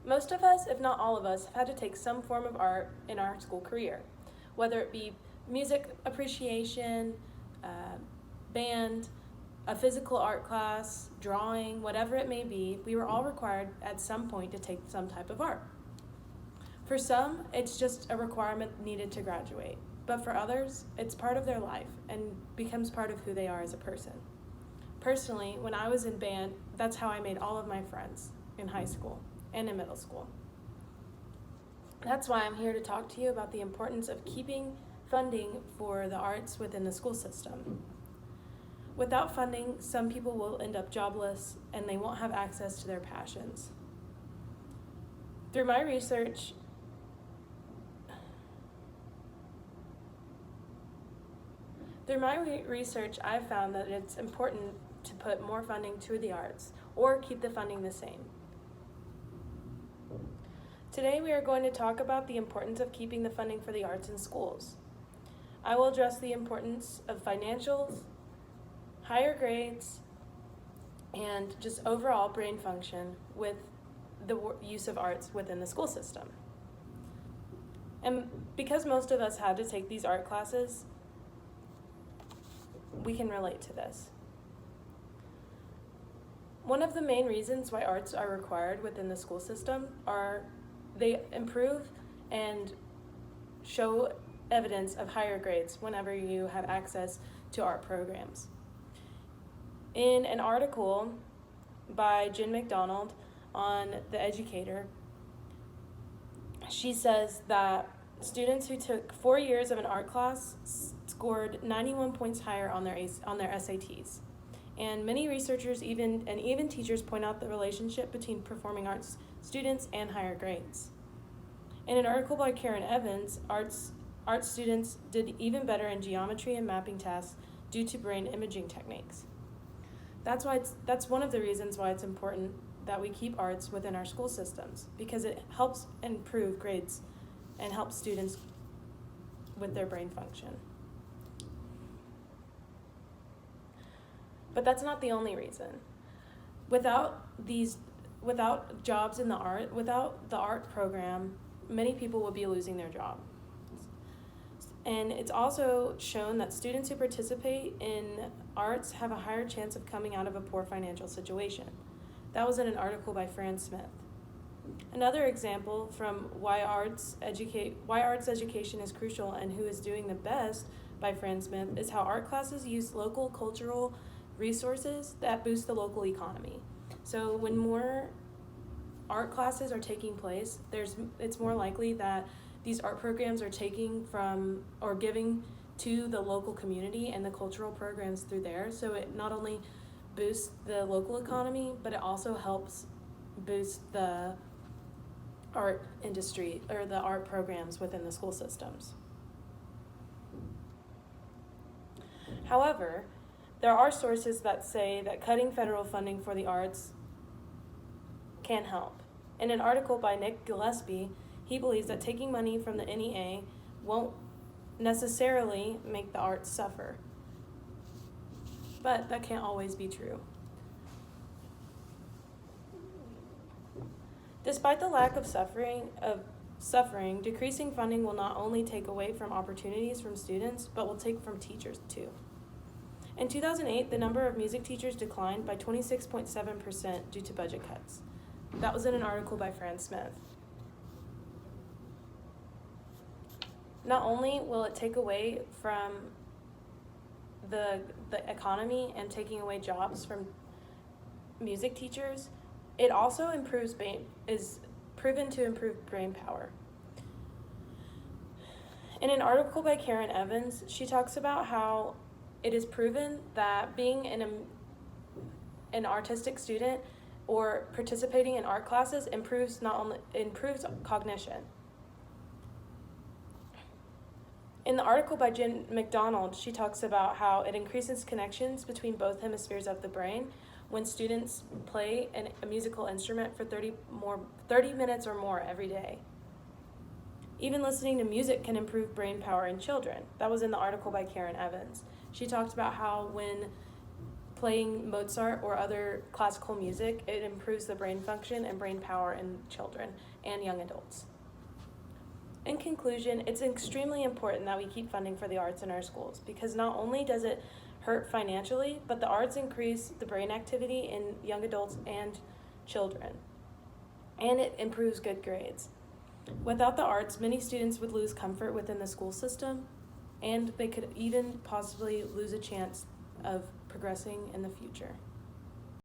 Most of us, if not all of us, have had to take some form of art in our school career, whether it be music appreciation, band, a physical art class, drawing, whatever it may be. We were all required at some point to take some type of art. For some, it's just a requirement needed to graduate, but for others, it's part of their life and becomes part of who they are as a person. Personally, when I was in band, that's how I made all of my friends in high school and in middle school. That's why I'm here to talk to you about the importance of keeping funding for the arts within the school system. Without funding, some people will end up jobless and they won't have access to their passions. Through my research, I've found that it's important to put more funding to the arts or keep the funding the same. Today we are going to talk about the importance of keeping the funding for the arts in schools. I will address the importance of financials, higher grades, and just overall brain function with the use of arts within the school system. And because most of us had to take these art classes, we can relate to this. One of the main reasons why arts are required within the school system are they improve and show evidence of higher grades whenever you have access to art programs. In an article by Jen McDonald on The Educator, she says that students who took 4 years of an art class scored 91 points higher on their SATs. And many researchers even teachers point out the relationship between performing arts students and higher grades. In an article by Karen Evans, arts students did even better in geometry and mapping tasks due to brain imaging techniques. That's one of the reasons why it's important that we keep arts within our school systems, because it helps improve grades and helps students with their brain function. But that's not the only reason. Without jobs in the art program, many people would be losing their job. And it's also shown that students who participate in arts have a higher chance of coming out of a poor financial situation. That was in an article by Fran Smith. Another example from why arts education is crucial and who is doing the best by Fran Smith is how art classes use local cultural resources that boost the local economy. So when more art classes are taking place, it's more likely that these art programs are taking from or giving to the local community and the cultural programs through there. So it not only boosts the local economy, but it also helps boost the art industry or the art programs within the school systems. However, there are sources that say that cutting federal funding for the arts can help. In an article by Nick Gillespie, he believes that taking money from the NEA won't necessarily make the arts suffer. But that can't always be true. Despite the lack of suffering, decreasing funding will not only take away from opportunities from students, but will take from teachers too. In 2008, the number of music teachers declined by 26.7% due to budget cuts. That was in an article by Fran Smith. Not only will it take away from the economy and taking away jobs from music teachers, it also is proven to improve brain power. In an article by Karen Evans, she talks about how it is proven that being an artistic student or participating in art classes improves cognition. In the article by Jen McDonald, she talks about how it increases connections between both hemispheres of the brain when students play a musical instrument for 30 minutes or more every day. Even listening to music can improve brain power in children. That was in the article by Karen Evans. She talked about how when playing Mozart or other classical music, it improves the brain function and brain power in children and young adults. In conclusion, it's extremely important that we keep funding for the arts in our schools, because not only does it hurt financially, but the arts increase the brain activity in young adults and children, and it improves good grades. Without the arts, many students would lose comfort within the school system, and they could even possibly lose a chance of progressing in the future.